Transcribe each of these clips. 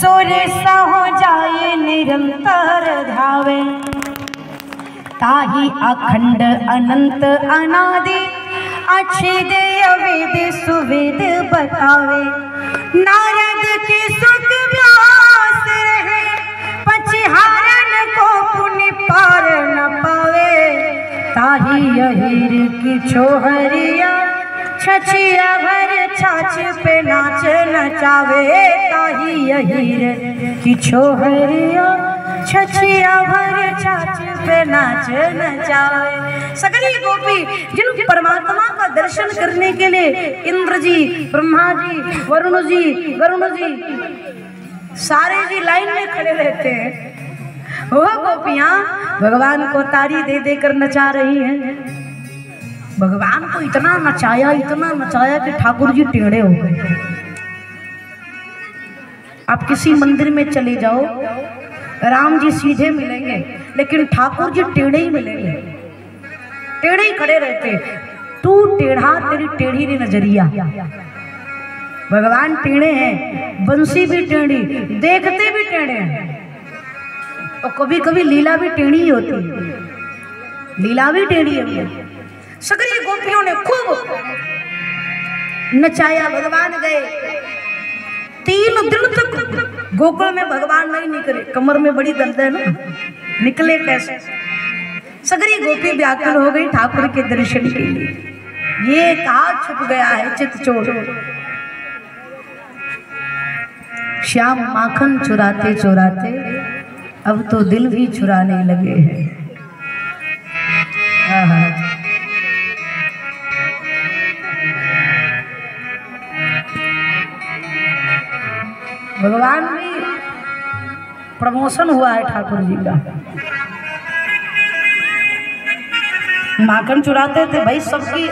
सूर्य सा हो जाए निरंतर धावे, ताही अखंड अनंत अनादि अछेद अवेद सुवेद बतावे। नारद के सुख व्यास रहे, पछहारन को पुण्य पार न पावे। ताही अहिर की छोहरिया छछिया भर छाछ पे नाच नचावे। ताही अहिर की छोहरिया छछिया भर छाछ पे नाच नचावे। सगली गोपी जिन परमात्मा का दर्शन करने के लिए इंद्र जी, ब्रह्मा जी, वरुण जी सारे जी लाइन में खड़े रहते हैं, वो गोपियां भगवान को ताड़ी दे देकर नचा रही हैं। भगवान को इतना नचाया कि ठाकुर जी टेढ़े हो गए। आप किसी मंदिर में चले जाओ, राम जी सीधे मिलेंगे लेकिन ठाकुर जी टेढ़े ही मिलेंगे, टेढ़े ही खड़े रहते। तू टेढ़ा, तेरी टेढ़ी री नजरिया। भगवान टेढ़े हैं, बंसी भी टेढ़ी, देखते भी टेढ़े हैं। और कभी कभी लीला भी टेढ़ी ही होती है, लीला भी टेढ़ी है। सगरी गोपियों ने खूब नचाया। भगवान गए 3 दिन तक गोकुल में भगवान नहीं निकले। कमर में बड़ी दर्द है ना, निकले कैसे? सगरी गोपी व्याकुल हो गई ठाकुर के दर्शन के लिए। ये कहा छुप गया है चित चोर। श्याम माखन चुराते चुराते अब तो दिल भी चुराने लगे हैं। भगवान भी प्रमोशन हुआ है ठाकुर जी का। माखन चुराते थे भाई, सबकी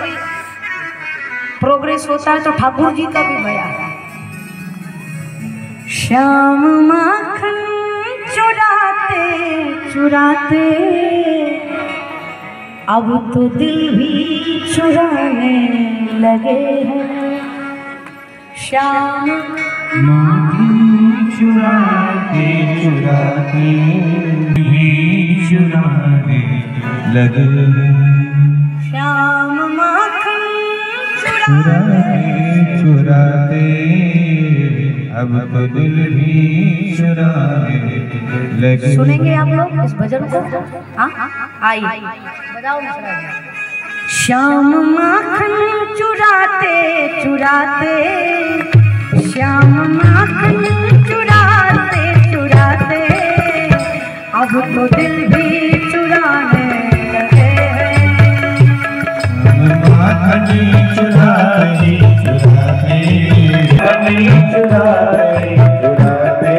प्रोग्रेस होता है तो ठाकुर जी का भी भया। श्याम माखन चुराते चुराते अब तो दिल भी चुराने लगे हैं। श्याम माखन चुराते चुराते भी चुराने लगे। श्याम माखन चुराते चुराते अब तो दिल भी चुराने लगे। सुनेंगे आप लोग इस भजन को? हाँ आइए बजाओ। श्याम माखन चुराते चुराते, श्याम माखन चुराते चुराते अब तो दिल भी चुराने लगे हैं। माखन चुराते चुराते चुराते चुराते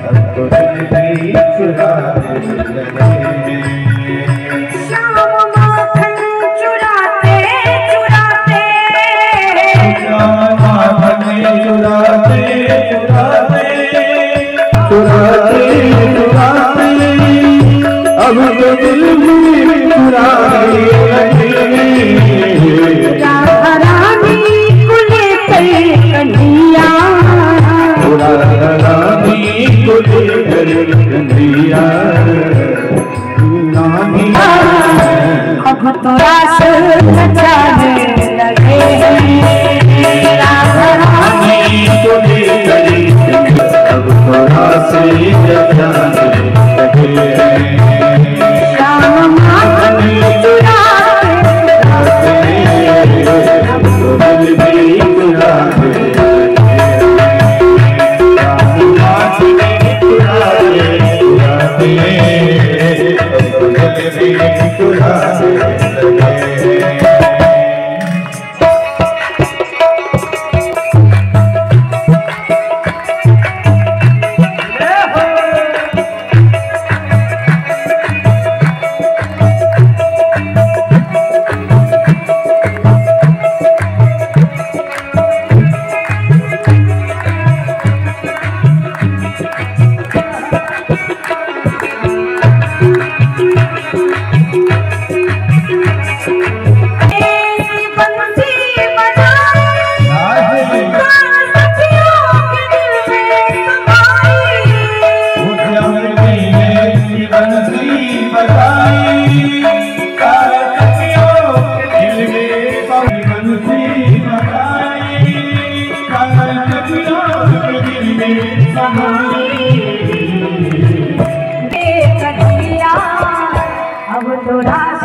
अब तो दिल भी चुराने लगे। श्याम माखन चुराते चुराते, माखन चुराते चुराते चुराते चुराते अब तो दिल भी चुराने लगे। राधा रानी को लेकर कन्हैया, राधा रानी को लेकर कन्हैया, अब तो रास नचाने लगे हैं। राधा रानी को लेकर अब तो रास नचाने लगे हैं। श्याम माखन चुराते अब तो दिल भी चुराने अब तो रास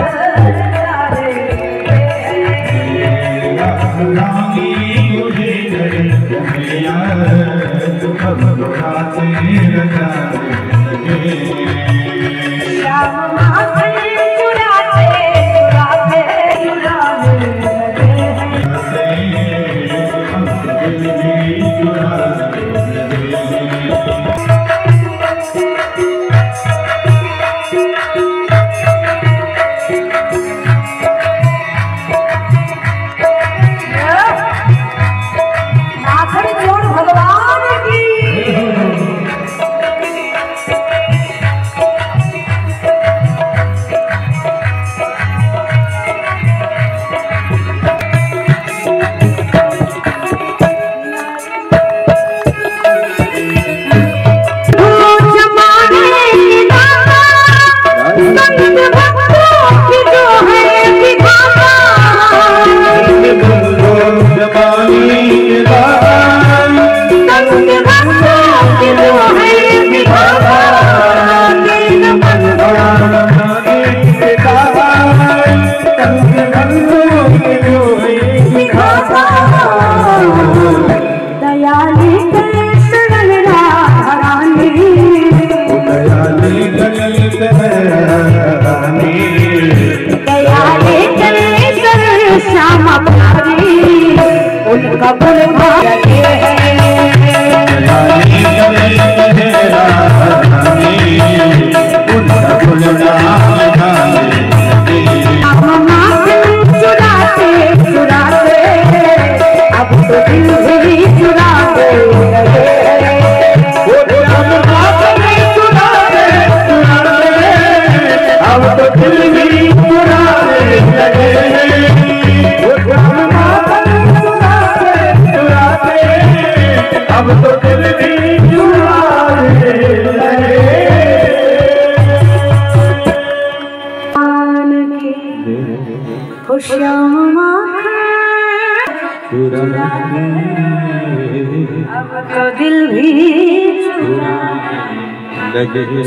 दिल भी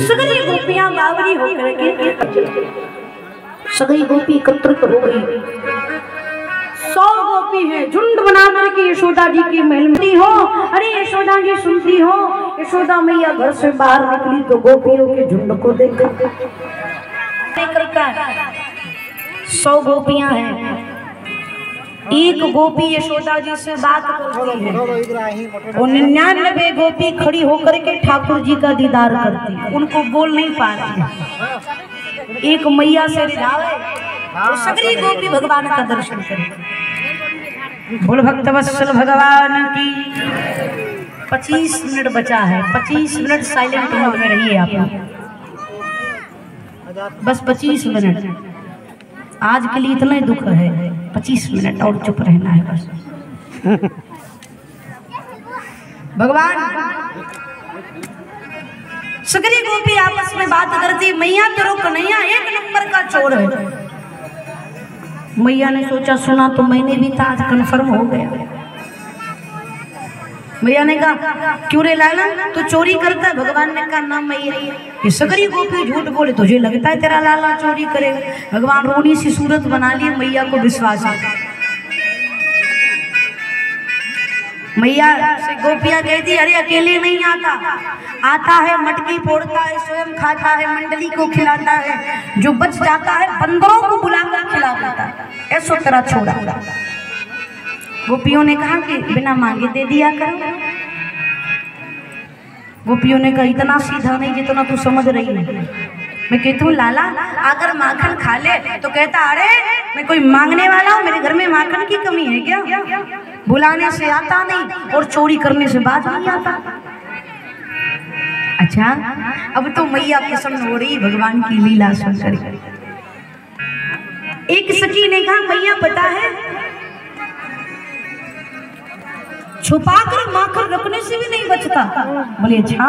सगरी गोपियां बावरी होकर के सगरी गोपी एकत्रित हो गई। 100 गोपी है, झुंड बना करके यशोदा जी की महल में हो। अरे यशोदा जी सुनती हो, यशोदा मैया घर से बाहर निकली तो गोपियों के झुंड को देख 100 गोपियां हैं, एक गोपी यशोदा जी से बात करती है और 99 गोपी खड़ी होकर के ठाकुर जी का दीदार करती है, उनको बोल नहीं पा रही। एक मैया से रिझावे तो सगरी गोपी भगवान का दर्शन करे। बोल भक्त वत्सल भगवान की। 25 मिनट बचा है, 25 मिनट साइलेंट मोड में रहिए आप, बस 25 मिनट। आज के लिए इतना ही दुख है, 25 मिनट और चुप रहना है बस। भगवान सगरी गोपी आपस में बात करती, मैया तेरो कन्हैया 1 नंबर का चोर है। मैया ने सोचा सुना तो मैंने भी था, आज कन्फर्म हो गया। मैया ने कहा क्यों रे लाला तू चोरी करता है? भगवान ने कहा ना मैया, ये सगरी गोपी झूठ बोले, तुझे लगता है तेरा लाला चोरी करेगा? भगवान रोनी सी सूरत बना ली, मैया को विश्वास है। मैया से गोपियां कहती अरे अकेले नहीं आता, आता है मटकी फोड़ता है, स्वयं खाता है, मंडली को खिलाता है, जो बच जाता है बंदरों को बुलाकर खिला देता है, ऐसो तेरा छोड़ा। गोपियों ने कहा कि बिना मांगे दे दिया करो। गोपियों ने कहा इतना सीधा नहीं जितना तू समझ रही है। मैं कहती हूँ लाला अगर माखन खा ले तो कहता अरे मैं कोई मांगने वाला हूँ, मेरे घर में माखन की कमी है क्या? बुलाने से आता नहीं और चोरी करने से बात नहीं आता। अच्छा अब तो मैया प्रसन्न हो रही भगवान की लीला सुनकर। एक सखी ने कहा मैया पता है छुपाकर माखन रखने से भी नहीं बचता। बोले अच्छा,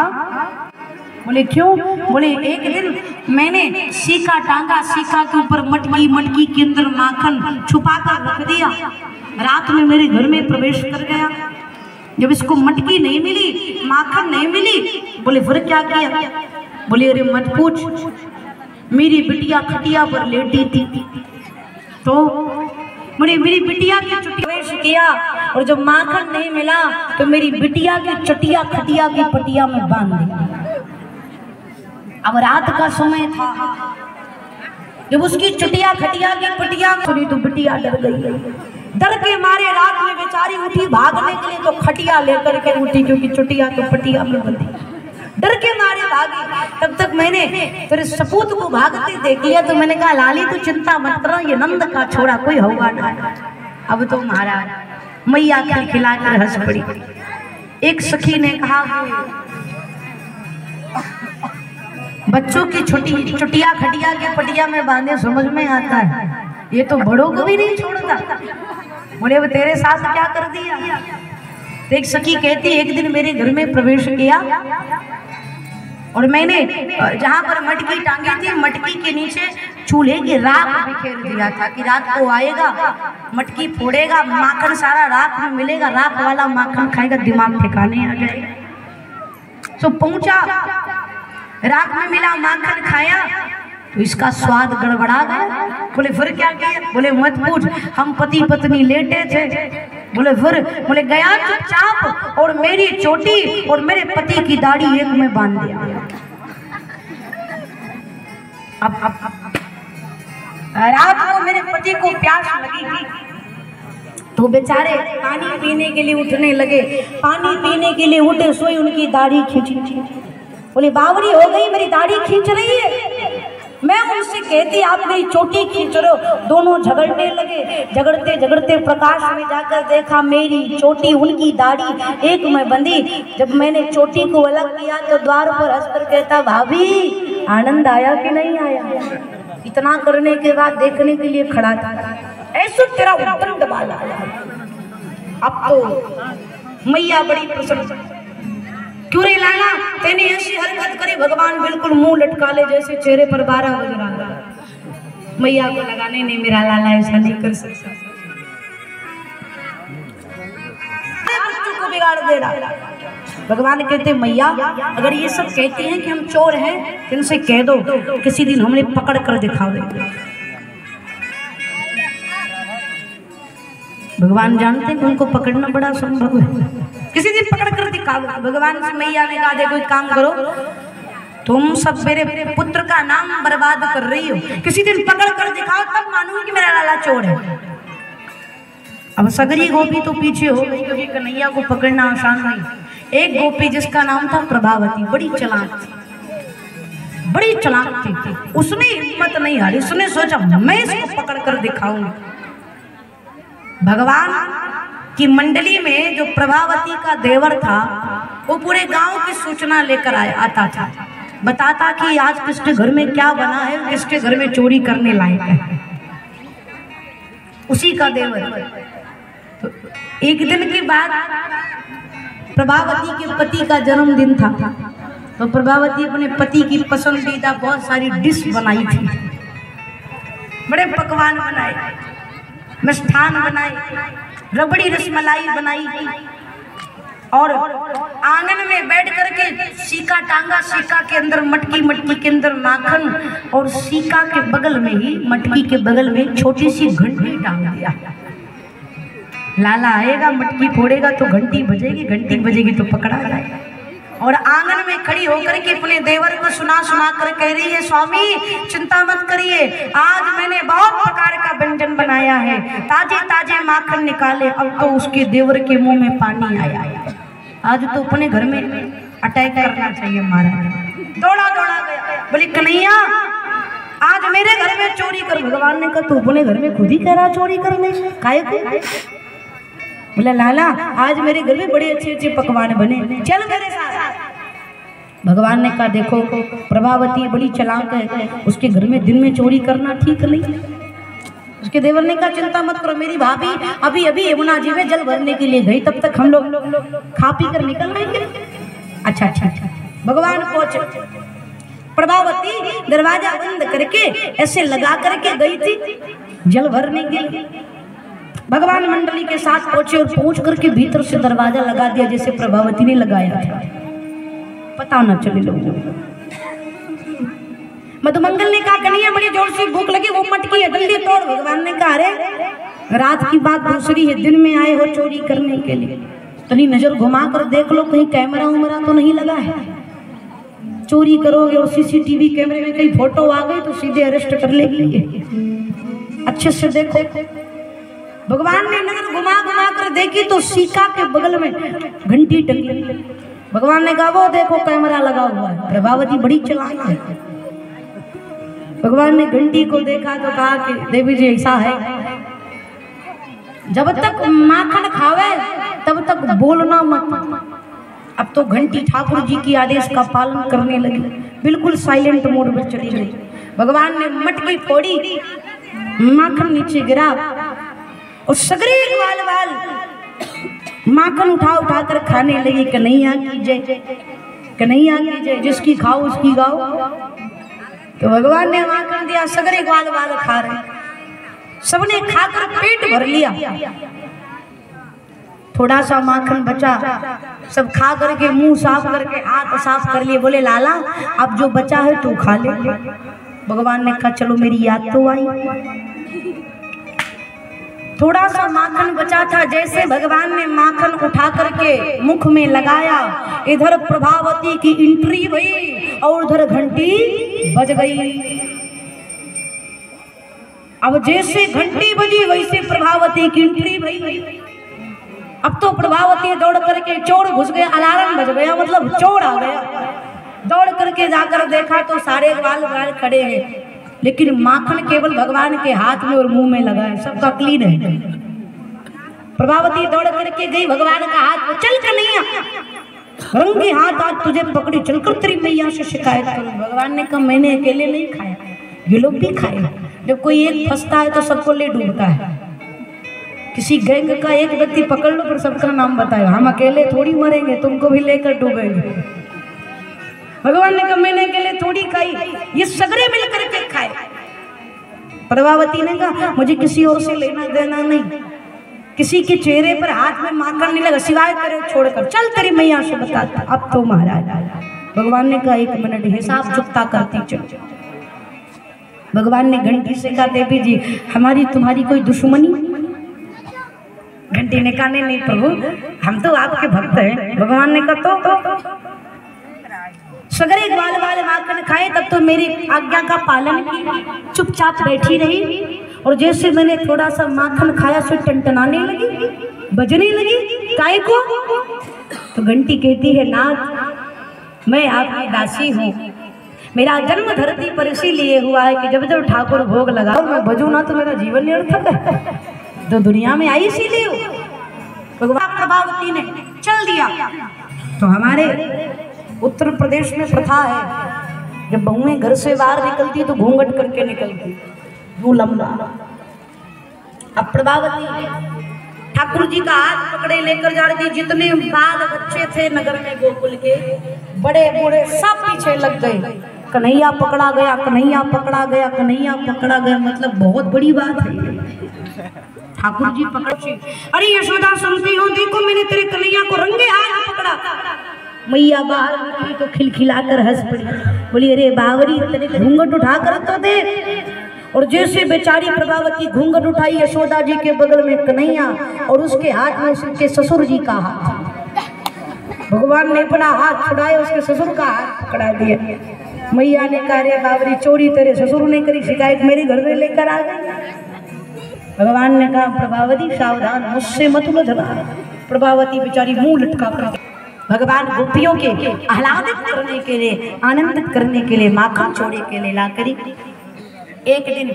बोले क्यों? बोले एक दिन मैंने सीका टांगा, सीका के ऊपर मटकी, मटकी के अंदर माखन छुपाकर रख दिया, रात में मेरे घर में प्रवेश कर गया, जब इसको मटकी नहीं मिली, माखन नहीं मिली, बोले फिर क्या किया? बोले अरे मत पूछ, मेरी बिटिया खटिया पर लेटी थी तो मेरी बिटिया की प्रवेश किया और जब माखन नहीं मिला तो मेरी बिटिया की चटिया खटिया की पटिया में बांध दी। अब रात का समय था, जब उसकी चटिया खटिया की पटिया सुनी तो बिटिया डर गई। डर के मारे रात में बेचारी उठी भागने के लिए, तो खटिया लेकर के उठी क्योंकि चटिया तो पटिया में बंधी। डर के मारे भागी। तब तक मैंने फिर सपूत को भागते देख लिया तो मैंने कहा लाली तू चिंता मत करो, ये नंद का छोड़ा कोई होगा ना। अब तो महाराज मैया खिलखिला कर हंस पड़ी। एक सखी ने कहा बच्चों की छोटी चुटिया खटिया के पटिया में बांधे समझ में आता है, ये तो बड़ों को भी नहीं छोड़ता। बोले वो तेरे साथ क्या कर दिया? तो एक सखी कहती एक दिन मेरे घर में प्रवेश किया और मैंने जहाँ पर मटकी टांगी थी, मटकी के नीचे चूल्हे की राख बिखेर दिया था कि रात को आएगा, मटकी फोड़ेगा, माखन सारा राख में मिलेगा, राख वाला माखन खाएगा, दिमाग ठिकाने आ जाएगा। तो पहुंचा, राख में मिला माखन खाया तो इसका स्वाद गड़बड़ा गया। बोले फिर क्या किया? बोले मत पूछ, हम पति पत्नी लेटे थे। बोले फिर? बोले गया चुपचाप और मेरी चोटी और मेरे पति की दाढ़ी एक में बांध दिया। अब रात को मेरे पति को प्यास लगी थी तो बेचारे पानी पीने के लिए उठने लगे। पानी पीने के लिए उठे, सोई उनकी दाढ़ी खींची। बोले बावरी हो गई, मेरी दाढ़ी खींच रही है। मैं उनसे कहती आप मेरी चोटी खींच रहे हो। दोनों झगड़ने लगे। झगड़ते झगड़ते प्रकाश में जाकर देखा मेरी चोटी उनकी दाढ़ी एक में बंधी। जब मैंने चोटी को अलग किया तो द्वार पर हंसकर कहता भाभी आनंद आया कि नहीं आया? इतना करने के बाद देखने के लिए खड़ा था। ऐसा तेरा उत्तर दबाला। अब तो मैया बड़ी प्रसन्न। क्यों रे लाला, तेने ऐसी हरकत करी, भगवान बिल्कुल मुंह लटका ले जैसे चेहरे पर 12 बज रहा। मैया को लगाने नहीं, मेरा लाला ऐसा नहीं कर सकता, बच्चों को बिगाड़ दे रहा। भगवान कहते मैया अगर ये सब कहते हैं कि हम चोर हैं तो इनसे कह दो किसी दिन हमने पकड़ कर दिखा दे। भगवान जानते हैं कि उनको पकड़ना बड़ा संभव है, किसी दिन पकड़ कर दिखा दो। भगवान से मैया ने कहा देखो एक काम करो, तुम सब मेरे पुत्र का नाम बर्बाद कर रही हो, किसी दिन पकड़ कर दिखाओ तब मानूंगी कि मेरा लाला चोर है। अब सगरी गोपी तो पीछे हो गई क्योंकि कन्हैया को पकड़ना आसान नहीं। एक गोपी जिसका नाम था प्रभावती, बड़ी चालाक थी। उसने हिम्मत नहीं हारी, उसने सोचा मैं इसको पकड़ कर दिखाऊंगी। भगवान की मंडली में जो प्रभावती का देवर था वो पूरे गांव की सूचना लेकर आता था, बताता कि आज किसके घर में क्या बना है, किसके घर में चोरी करने लायक है, उसी का देवर। तो एक दिन की बात, प्रभावती के पति का जन्मदिन था तो प्रभावती अपने पति की पसंदीदा बहुत सारी डिश बनाई थी। बड़े पकवान बनाए, मिष्ठान बनाए, रबड़ी रसमलाई बनाई और आंगन में बैठ करके सीका टांगा। सीका के अंदर मटकी के अंदर माखन और सीका के बगल में ही, मटकी के बगल में छोटी सी घंटी टांग दिया। लाला आएगा, मटकी फोड़ेगा तो घंटी बजेगी तो पकड़ा जाएगा। और आंगन में खड़ी होकर के अपने देवर को सुना कर कह रही है स्वामी चिंता मत करिए, आज मैंने बहुत प्रकार का व्यंजन बनाया है, ताजे माखन निकाले। अब तो उसके देवर के मुंह में पानी आया। आज तो अपने घर में अटैक करना चाहिए महाराज। दौड़ा गया, बोले कन्हैया आज मेरे घर में चोरी कर। भगवान ने कहा तू अपने घर में खुद ही कह रहा चोरी करने, काहे को? बोला लाला आज मेरे घर में बड़े अच्छे पकवान बने, चल मेरे साथ। भगवान ने कहा देखो प्रभावती बड़ी चालाक है, उसके घर में दिन में चोरी करना ठीक नहीं। उसके देवर ने कहा चिंता मत करो, मेरी भाभी अभी यमुना जी में जल भरने के लिए गई, तब तक हम लोग खा पी कर निकल आएंगे। अच्छा भगवान पहुंचे। प्रभावती दरवाजा बंद करके ऐसे लगा करके गई थी जल भरने के लिए। भगवान मंडली के साथ पहुंचे और पहुंच करके भीतर से दरवाजा लगा दिया जैसे प्रभावती ने लगाया था, पता न चले लोगों को। मधुमंगल ने कहा कन्हैया बड़ी जोर से भूख लगी, वो मटकी है जल्दी तोड़। भगवान ने कहा अरे रात की बात दूसरी है, दिन में आए हो चोरी करने के लिए, तनी नजर घुमा कर देख लो कहीं कैमरा उमरा तो नहीं लगा है। चोरी करोगे और सीसीटीवी कैमरे में कहीं फोटो आ गई तो सीधे अरेस्ट कर लेगी, अच्छे से देखो। भगवान ने नजर घुमा घुमा कर देखी तो सीका के बगल में घंटी टंगी। भगवान ने कहा वो देखो कैमरा लगा हुआ है। प्रभावती बड़ी चालाक है। भगवान ने घंटी को देखा तो कहा कि देवी जी ऐसा है, जब तक माखन खावे तब तक बोलना मत। अब तो घंटी ठाकुर जी की आदेश का पालन करने लगी, बिल्कुल साइलेंट मोड में चली गई। भगवान ने मटकी फोड़ी, माखन नीचे गिरा और सगरे वाल वाल माखन उठा उठा कर खाने लगी। कन्हैया की जय, कन्हैया की जय, जिसकी खाओ उसकी गाओ। तो भगवान ने माखन दिया, सगरे ग्वाल वाल खा रहे, सबने खाकर पेट भर लिया। थोड़ा सा माखन बचा, सब खा करके मुंह साफ करके हाथ साफ कर लिए। बोले लाला अब जो बचा है तू खा ले। भगवान ने कहा चलो मेरी याद तो आई। थोड़ा सा माखन बचा था, जैसे भगवान ने माखन उठा करके मुख में लगाया, इधर प्रभावती की एंट्री हुई और उधर घंटी बज गई। अब जैसे घंटी बजी वैसे प्रभावती की एंट्री हुई। अब तो प्रभावती दौड़ करके, चोर घुस गए, अलार्म बज गया, मतलब चोर आ गया। दौड़ करके जाकर देखा तो सारे ग्वाल वाल खड़े हैं, लेकिन माखन केवल भगवान के हाथ में और मुंह में लगा है, सबका क्लीन है। प्रभावती दौड़ करके गई, भगवान का हाथ, चल कन्हैया रंगे हाथ आज तुझे पकड़ी, चलकर तेरी मैया से शिकायत करूं। भगवान ने कहा मैंने अकेले नहीं खाया, ये लोग भी खाए। जब कोई एक फंसता है तो सबको ले डूबता है। किसी गैंग का एक व्यक्ति पकड़ लो पर सबका नाम बताए, हम अकेले थोड़ी मरेंगे, तुमको भी लेकर डूबेंगे। भगवान ने कहा मैंने अकेले थोड़ी खाई, ये सगरे मिलकर के खाए। प्रभावती ने कहा मुझे किसी और से लेना देना नहीं, किसी के चेहरे पर हाथ में माखन नहीं लगा सिवाय तेरे छोड़कर, चल तेरी मैया से बताता। अब तो महाराज, भगवान ने कहा 1 मिनट हिसाब चुकता करती चल। भगवान ने घंटी से कहा देवी जी हमारी तुम्हारी कोई दुश्मनी? घंटी ने कहा नहीं प्रभु हम तो आपके भक्त हैं। भगवान ने कहा तो सगरे ग्वाल वाले माखन खाए, तब तो मेरी आज्ञा का पालन की, चुपचाप बैठी रही। और जैसे मैंने थोड़ा सा माखन खाया सो टनटनाने लगी, बजने लगी, काय को? तो घंटी कहती है नाथ मैं आपकी दासी हूँ, मेरा जन्म धरती पर इसीलिए हुआ है कि जब जब ठाकुर भोग लगा और मैं बजू ना तो मेरा जीवन निरर्थक है, तो दुनिया में आई इसीलिए। भगवान प्रभावती ने चल दिया। तो हमारे उत्तर प्रदेश में प्रथा है जब बहुएं घर से बाहर निकलती तो घूंघट करके निकलती, यूं लंबा। अब प्रभावती ठाकुर जी का हाथ पकड़े लेकर जा रही थी। जितने बाल बच्चे थे नगर में गोकुल के, बड़े बूढ़े सब पीछे लग गए। कन्हैया पकड़ा गया, कन्हैया पकड़ा गया, कन्हैया पकड़ा गया, मतलब बहुत बड़ी बात है। ठाकुर जी पकड़े, अरे यशोदा सुनती हो, देखो मैंने तेरे कन्हैया को रंगे हाथ पकड़ा। मैया बाहर निकली तो खिलखिलाकर हंस पड़ी, बोली अरे बावरी तेरे घूंघट उठा कर तो दे। और जैसे बेचारी प्रभावती घूंघट उठाई, यशोदा जी के बगल में कन्हैया और उसके हाथ में उसके ससुर जी का हाथ। भगवान ने अपना हाथ छुड़ाया, उसके ससुर का हाथ पकड़ा दिया। मैया ने कहा रे बावरी चोरी तेरे ससुर ने करी, शिकायत मेरे घर में लेकर आ गई। भगवान ने कहा प्रभावती सावधान, मुझसे मत उलझना। प्रभावती बेचारी मुंह लटका कर भगवान गोपियों के आह्लादित करने के लिए, आनंदित करने के लिए, माखन चोरी के लिए ला करी। एक दिन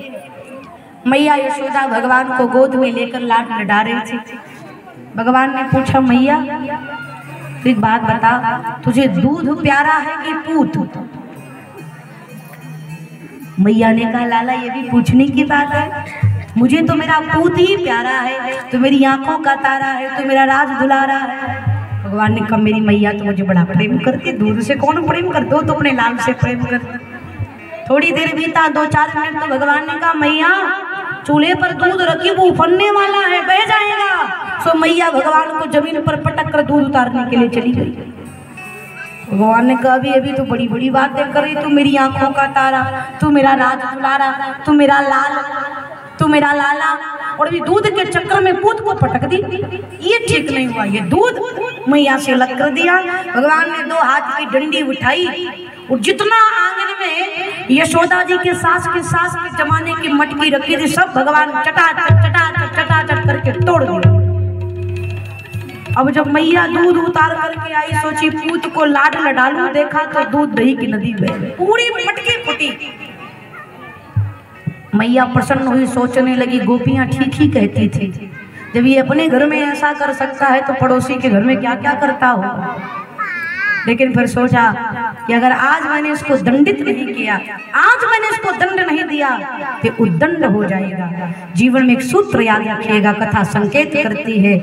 मैया यशोदा भगवान को गोद में लेकर लाड लड़ा रही थी। भगवान ने पूछा मैया तो एक बात बता, तुझे दूध प्यारा है कि पूत? मैया ने कहा लाला ये भी पूछने की बात है, मुझे तो मेरा पूत ही प्यारा है, तो मेरी आंखों का तारा है, तो मेरा राज दुलारा है। भगवान ने कहा मेरी मैया तो मुझे बड़ा प्रेम करती, दूध से कौन प्रेम कर, दो तो अपने लाल से प्रेम कर। थोड़ी देर बीता, 2-4 मिनट, तो भगवान ने कहा मैया चूल्हे पर दूध रखी, वो उफनने वाला है, बह जाएगा। सो मैया भगवान को जमीन पर पटक कर दूध उतारने के लिए चली गई। भगवान ने कहा अभी तो बड़ी बड़ी बातें कर रही, तू मेरी आंखों का तारा, तू मेरा राज दुलारा, तू मेरा लाल, तू मेरा लाला, और अभी दूध के चक्कर में पूत को पटक दी। ये ठीक नहीं हुआ, ये दूध मैया से अलग कर दिया। भगवान ने 2 हाथ की डंडी उठाई और जितना आंगन में यशोदा जी के सास के जमाने की मटकी रखी थी, सब भगवान चटा करके तोड़ दिया। अब जब मैया दूध उतार करके आई, सोची पूत को लाड लडालू, देखा तो दूध दही की नदी बह गई, पूरी मटकी फटी। मैया प्रसन्न हुई, सोचने लगी गोपियां ठीक ही कहती थी, जब ये अपने घर में ऐसा कर सकता है तो पड़ोसी के घर में क्या क्या करता होगा। लेकिन फिर सोचा कि अगर आज मैंने इसको दंडित नहीं किया, आज मैंने इसको दंड नहीं दिया तो उद्दंड हो जाएगा। जीवन में एक सूत्र याद रखिएगा, कथा संकेत करती है,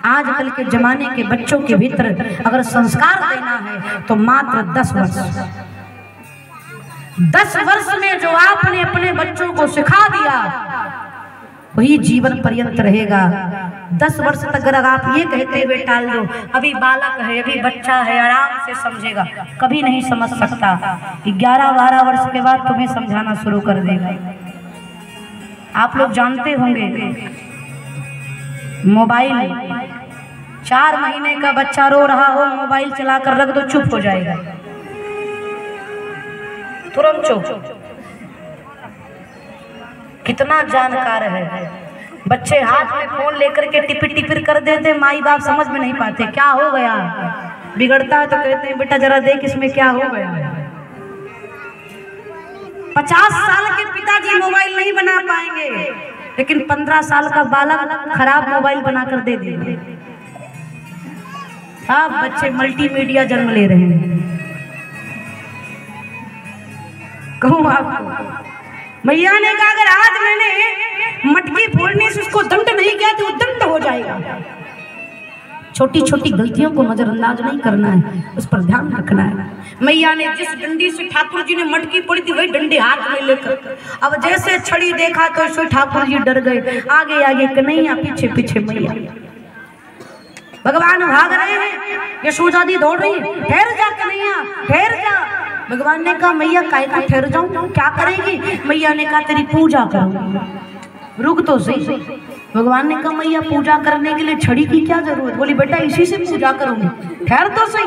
आजकल के जमाने के बच्चों के भीतर अगर संस्कार देना है तो मात्र 10 वर्ष। 10 वर्ष में जो आपने अपने बच्चों को सिखा दिया वही जीवन पर्यंत रहेगा। 10 वर्ष तक अगर आप ये कहते हुए टाल दो, अभी बालक है, अभी बच्चा है, आराम से समझेगा, कभी नहीं समझ सकता। 11-12 वर्ष के बाद तुम्हें समझाना शुरू कर देगा। आप लोग जानते होंगे मोबाइल, 4 महीने का बच्चा रो रहा हो, मोबाइल चलाकर रख दो, चुप हो जाएगा, तुरंत चुप। कितना जानकार है। बच्चे हाथ में फोन लेकर के टिपिर टिपिर कर देते, माई बाप समझ में नहीं पाते क्या हो गया, बिगड़ता है तो कहते हैं बेटा जरा देख इसमें क्या हो गया। 50 साल के पिताजी मोबाइल नहीं बना पाएंगे, लेकिन 15 साल का बालक खराब मोबाइल बनाकर दे देंगे। अब बच्चे मल्टीमीडिया जन्म ले रहे हैं। कहूँ आपको, मैया ने कहा अगर आज मैंने मटकी फोड़ने से उसको दंड नहीं किया तो दंड हो जाएगा। छोटी छोटी गलतियों को नजरअंदाज नहीं करना है, उस पर ध्यान रखना है। मैया ने जिस डंडी से ठाकुर जी ने मटकी फोड़ी थी वही डंडी हाथ में लेकर, अब जैसे छड़ी देखा तो इससे ठाकुर जी डर गए। आगे आगे कन्हैया, पीछे पीछे मैया। भगवान भाग रहे हैं, यशोदा दी दौड़ रही है, ठहर जा कन्हैया, ठहर जा। भगवान ने कहा मैया काहे को ठहर जाऊं, क्या करेगी? मैया ने कहा तेरी पूजा करूंगी, रुक तो सही। भगवान ने कहा मैया पूजा करने के लिए छड़ी की क्या जरूरत? बोली बेटा इसी से पूजा करूंगी, ठहर तो सही।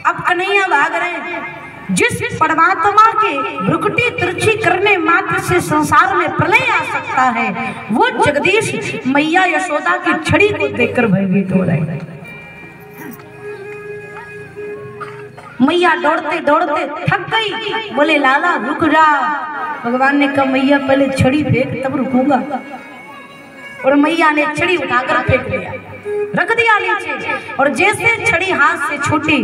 अब कन्हैया भाग रहे हैं, जिस परमात्मा के भ्रुकुटी तिरछी करने मात्र से संसार में प्रलय आ सकता है, वो जगदीश मैया यशोदा की छड़ी को देखकर भयभीत हो रहे हैं। मैया दौड़ते दौड़ते थक गई, बोले लाला रुक जा। भगवान ने कहा मैया पहले छड़ी फेंक तब रुकूंगा, और मैया ने छड़ी उठाकर फेंक दिया, रख दिया नीचे। और जैसे छड़ी हाथ से छूटी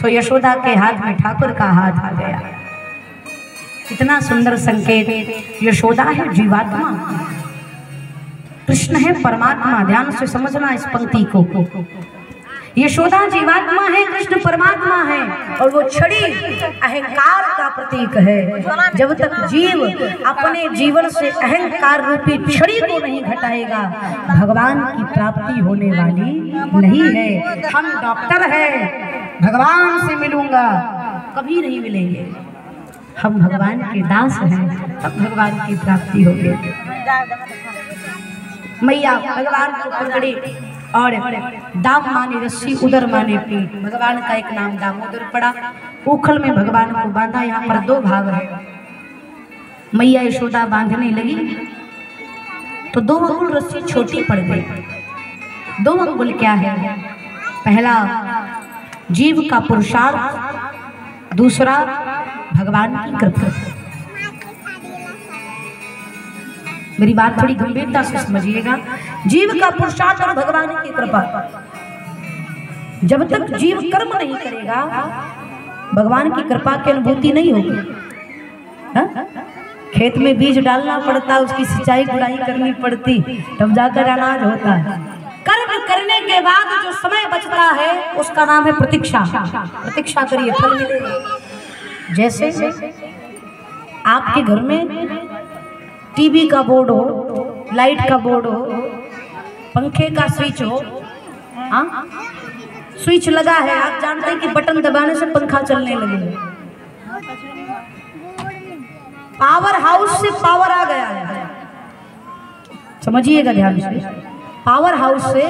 तो यशोदा के हाथ में ठाकुर का हाथ आ गया। कितना सुंदर संकेत। यशोदा है जीवात्मा, कृष्ण है परमात्मा। ध्यान से समझना इस पंक्ति को। यशोदा जीवात्मा है, कृष्ण परमात्मा है, और वो छड़ी अहंकार का प्रतीक है। जब तक जीव अपने जीवन से अहंकार रूपी छड़ी को नहीं घटाएगा, भगवान की प्राप्ति होने वाली नहीं है। हम डॉक्टर हैं, भगवान से मिलूंगा, कभी नहीं मिलेंगे। हम भगवान के दास हैं, तब भगवान की प्राप्ति होगी। मैया भगवान को पकड़ी और दाम माने रस्सी, उदर माने पीठ। भगवान का एक नाम दामोदर पड़ा। उखल में भगवान को बांधा। यहाँ पर 2 भाग है। मैया यशोदा बांधने लगी तो 2 अंगुल रस्सी छोटी पड़ गई। 2 अंगुल क्या है? पहला जीव का पुरुषार्थ, दूसरा भगवान की कृपा। मेरी बात थोड़ी गंभीरता से समझिएगा। जीव का पुरुषार्थ और भगवान की कृपा। जब तक जीव कर्म नहीं करेगा, भगवान की कृपा की अनुभूति नहीं होगी। खेत में बीज डालना पड़ता, उसकी सिंचाई गुड़ाई करनी पड़ती, तब जाकर अनाज होता है। कर्म करने के बाद जो समय बचता है उसका नाम है प्रतीक्षा। प्रतीक्षा करिए, फल मिलेगा। जैसे आपके घर में टीवी का बोर्ड हो, लाइट का बोर्ड हो, पंखे का स्विच हो, हाँ स्विच लगा है, आप जानते हैं कि बटन दबाने से पंखा चलने लगेगा। पावर हाउस से पावर आ गया है, समझिएगा ध्यान से। पावर हाउस से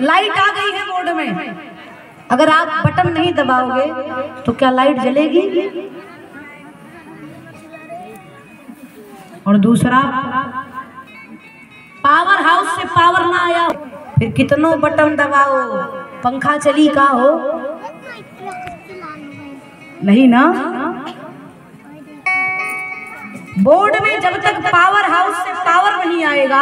लाइट आ गई है बोर्ड में। अगर आप बटन नहीं दबाओगे तो क्या लाइट जलेगी? और दूसरा, पावर हाउस से पावर ना आया फिर कितनों बटन दबाओ, पंखा चली का हो? नहीं ना। बोर्ड में जब तक पावर हाउस से पावर नहीं आएगा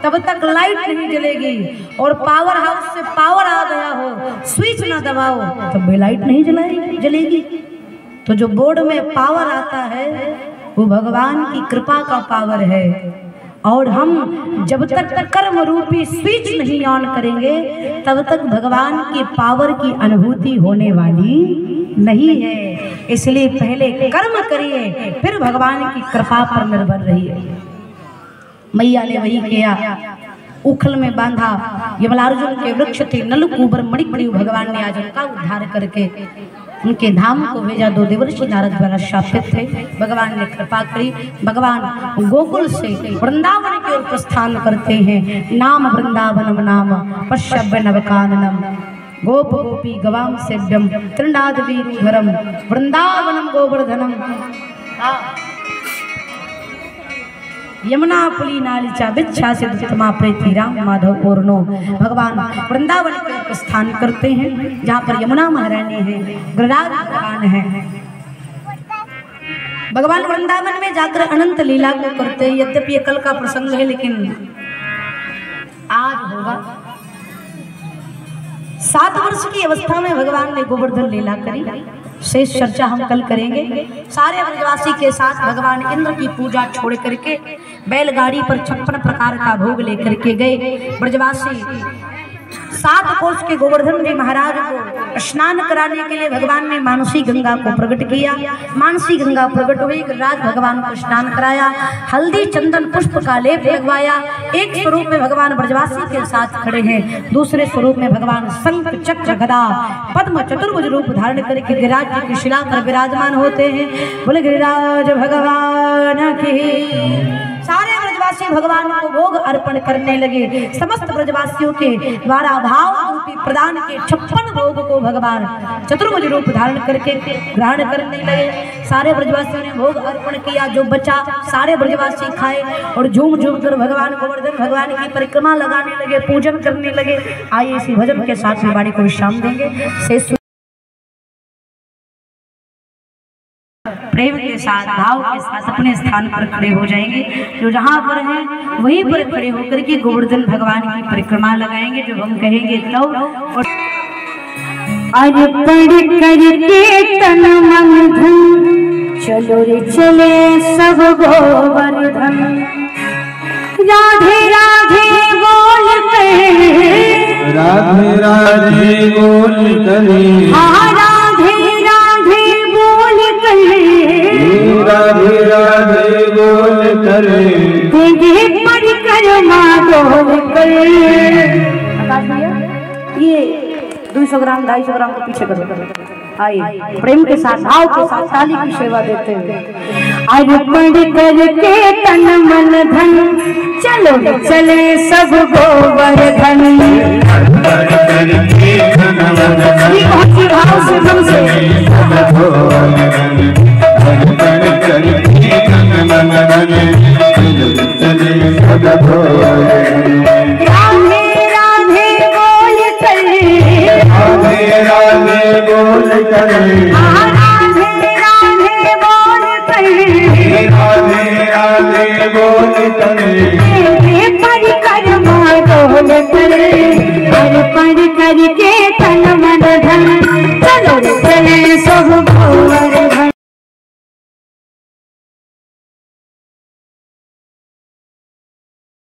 तब तक लाइट नहीं जलेगी, और पावर हाउस से पावर आ गया हो, स्विच ना दबाओ तब भी लाइट नहीं जलेगी। तो जो बोर्ड में पावर आता है वो भगवान की कृपा का पावर है, और हम जब तक कर्म रूपी स्विच नहीं ऑन करेंगे तब तक भगवान की पावर की अनुभूति होने वाली नहीं है। इसलिए पहले कर्म करिए, फिर भगवान की कृपा पर निर्भर रहिए। मैया ने वही किया, उखल में बांधा, यमलार्जुन के वृक्ष थे नलकूबर मणिमणि, भगवान ने आज उनका उद्धार करके उनके धाम को भेजा। 2 देवर्षि नारद द्वारा शापित थे, भगवान ने कृपा करी। भगवान गोकुल से वृंदावन की ओर प्रस्थान करते हैं। नाम वृंदावनम नाम पश्यव्य नवकाननम, गोप गोपी गवाम सेव्यम तृणाद वीरधरम, वृंदावनम गोवर्धनम। यमुना पुली नालिचा बिच्छा से दुतमा प्रेति राम माधव पूर्णो। भगवान वृंदावन के प्रस्थान करते हैं जहाँ पर यमुना महारानी है, गिरिराज भगवान है। भगवान वृंदावन में जाकर अनंत लीला को करते हैं। यद्यपि ये कल का प्रसंग है लेकिन आज होगा। 7 वर्ष की अवस्था में भगवान ने गोवर्धन लीला करी, शेष चर्चा हम कल करेंगे। सारे ब्रजवासी के साथ भगवान इंद्र की पूजा छोड़ करके बैलगाड़ी पर 56 प्रकार का भोग लेकर के गए। ब्रजवासी 7 कोस के गोवर्धन जी महाराज को स्नान कराने के लिए भगवान ने मानसी गंगा को प्रकट किया। मानसी गंगा प्रकट हुई, राज भगवान को स्नान कराया, हल्दी चंदन पुष्प का लेप लगवाया। एक स्वरूप में भगवान ब्रजवासी के साथ खड़े हैं, दूसरे स्वरूप में भगवान शंख चक्र गदा पद्म चतुर्भुज रूप धारण करके गिरिराज जी की शिला पर विराजमान होते हैं। बोले गिरिराज भगवान की। सारे ब्रजवासी भगवान को भोग अर्पण करने लगे। समस्त ब्रजवासियों के द्वारा भाव रूपी प्रदान के 56 भोग को भगवान चतुर्भुज रूप धारण करके ग्रहण करने लगे। सारे ब्रजवासियों ने भोग अर्पण किया, जो बचा सारे ब्रजवासी खाए और झूम झूम कर भगवान गोवर्धन भगवान की परिक्रमा लगाने लगे, पूजन करने लगे। आइए इसी भजन के साथ में वाणी को विश्राम देंगे। शेष प्रेम के साथ भाव के साथ अपने स्थान पर खड़े हो जाएंगे। जो जहाँ पर हैं वहीं पर खड़े होकर के गोवर्धन भगवान की परिक्रमा लगाएंगे। जो हम कहेंगे लो और अर्पण करके तन मन धन, चलो रे चले सब गोवर्धन। राधे राधे बोल करे, राधे राधे बोल करे, हाँ राधे राधे बोल करे, राधे राधे बोल करे, तेरे परिक्रमा डोल करे। ये 200 ग्राम 250 ग्राम को पीछे करो। आइए प्रेम के साथ भाव के साथ ताली की सेवा देते हुए अर्पण करके तन मन धन, चलो चले सब गोवर्धन। बहुत ही भाव से हमसे राधे राधे बोल करे, राधे राधे बोल करे, राधे राधे बोल करे, राधे राधे बोल करे, तेरे परिक्रमा डोल करे। अर्पण करके तन मन धन, चलो चले सब